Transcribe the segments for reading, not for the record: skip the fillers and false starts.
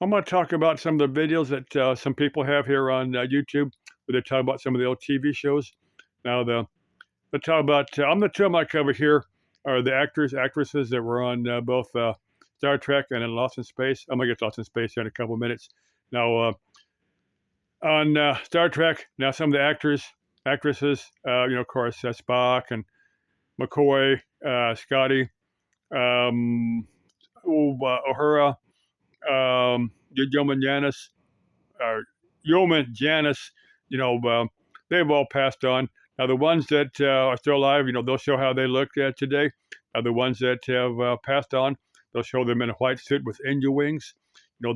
I'm going to talk about some of the videos that some people have here on YouTube where they talk about some of the old TV shows. Now, the talk about I'm the two I might cover here are the actresses that were on both Star Trek and in Lost in Space. I'm gonna get to Lost in Space here in a couple of minutes. Now, on Star Trek, now some of the actresses, of course, Spock and McCoy, Scotty, um, Uhura, Yeoman Yanis, Yeoman Janice, you know, they've all passed on. Now, the ones that are still alive, they'll show how they look today. The ones that have passed on, they'll show them in a white suit with Enya wings. They'll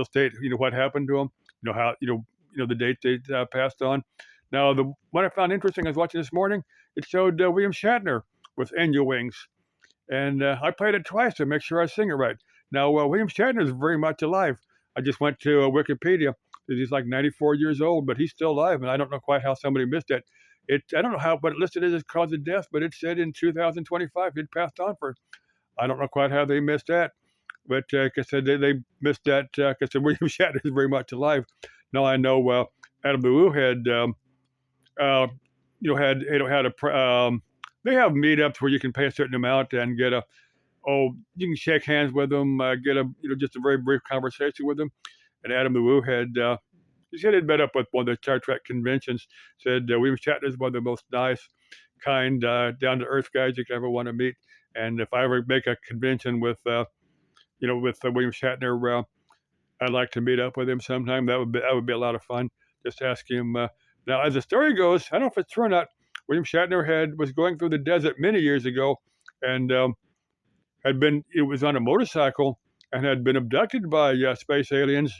state, what happened to them. How, the date they passed on. Now, the what I found interesting, I was watching this morning. It showed William Shatner with Enya wings, and I played it twice to make sure I sing it right. Now, William Shatner is very much alive. I just went to Wikipedia. He's like 94 years old, but he's still alive, and I don't know quite how somebody missed it. I don't know how, but it listed it as cause of death, but it said in 2025 he'd passed on for. I don't know quite how they missed that, but like I said, they missed that because William Shatner is very much alive. Now I know Adam Boo had uh, had they have meetups where you can pay a certain amount and get you can shake hands with them, get just a very brief conversation with them. And Adam the Woo had he said he'd met up with one of the Star Trek conventions. Said William Shatner is one of the most nice, kind, down to earth guys you could ever want to meet. And if I ever make a convention with William Shatner, I'd like to meet up with him sometime. That would be a lot of fun. Just ask him. Now, as the story goes, I don't know if it's true or not. William Shatner was going through the desert many years ago, and it was on a motorcycle and had been abducted by space aliens,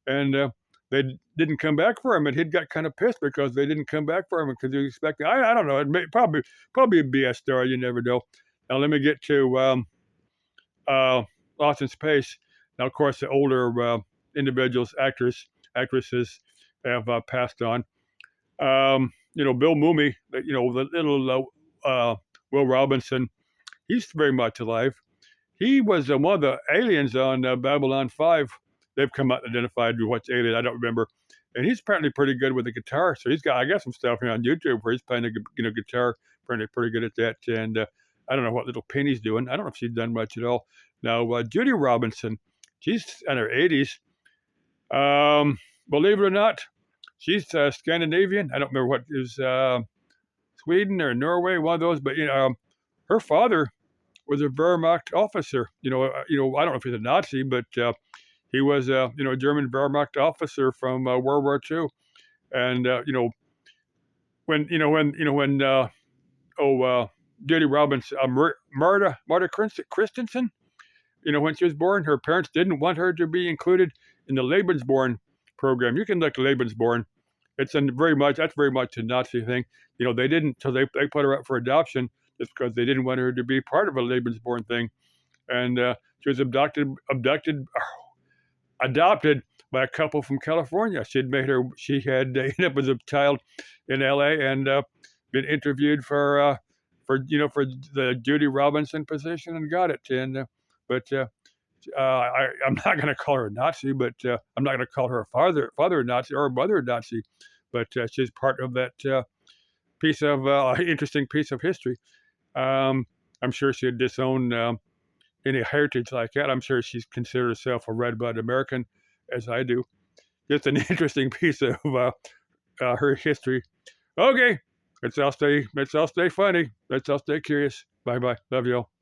and they didn't come back for him, and he'd got kind of pissed because they didn't come back for him because he was expecting. I don't know. Probably a BS story. You never know. Now let me get to Lost in Space. Now, of course, the older individuals, actresses have passed on. Bill Mumy, the little Will Robinson, he's very much alive. He was one of the aliens on Babylon 5. They've come out and identified what's alien. I don't remember. And he's apparently pretty good with the guitar. So I got some stuff here on YouTube where he's playing a guitar, apparently pretty good at that. And I don't know what little Penny's doing. I don't know if she's done much at all. Now, Judy Robinson, she's in her 80s. Believe it or not, she's Scandinavian. I don't remember what is Sweden or Norway, one of those. But her father was a Wehrmacht officer. I don't know if he's a Nazi, but he was a German Wehrmacht officer from World War II. And when Judy Robinson, Marta Christensen, when she was born, her parents didn't want her to be included in the Lebensborn program. You can look Lebensborn. That's very much a Nazi thing. They didn't, so they put her up for adoption just because they didn't want her to be part of a Lebensborn thing. And she was adopted by a couple from California. She had ended up as a child in L.A. and been interviewed for the Judy Robinson position and got it. And I'm not going to call her a Nazi, but I'm not going to call her a father a Nazi or a mother a Nazi. But she's part of that piece of interesting piece of history. I'm sure she'd disown any heritage like that. I'm sure she's considered herself a red-blooded American, as I do. Just an interesting piece of her history. Okay, let's all stay funny. Let's all stay curious. Bye bye. Love you all.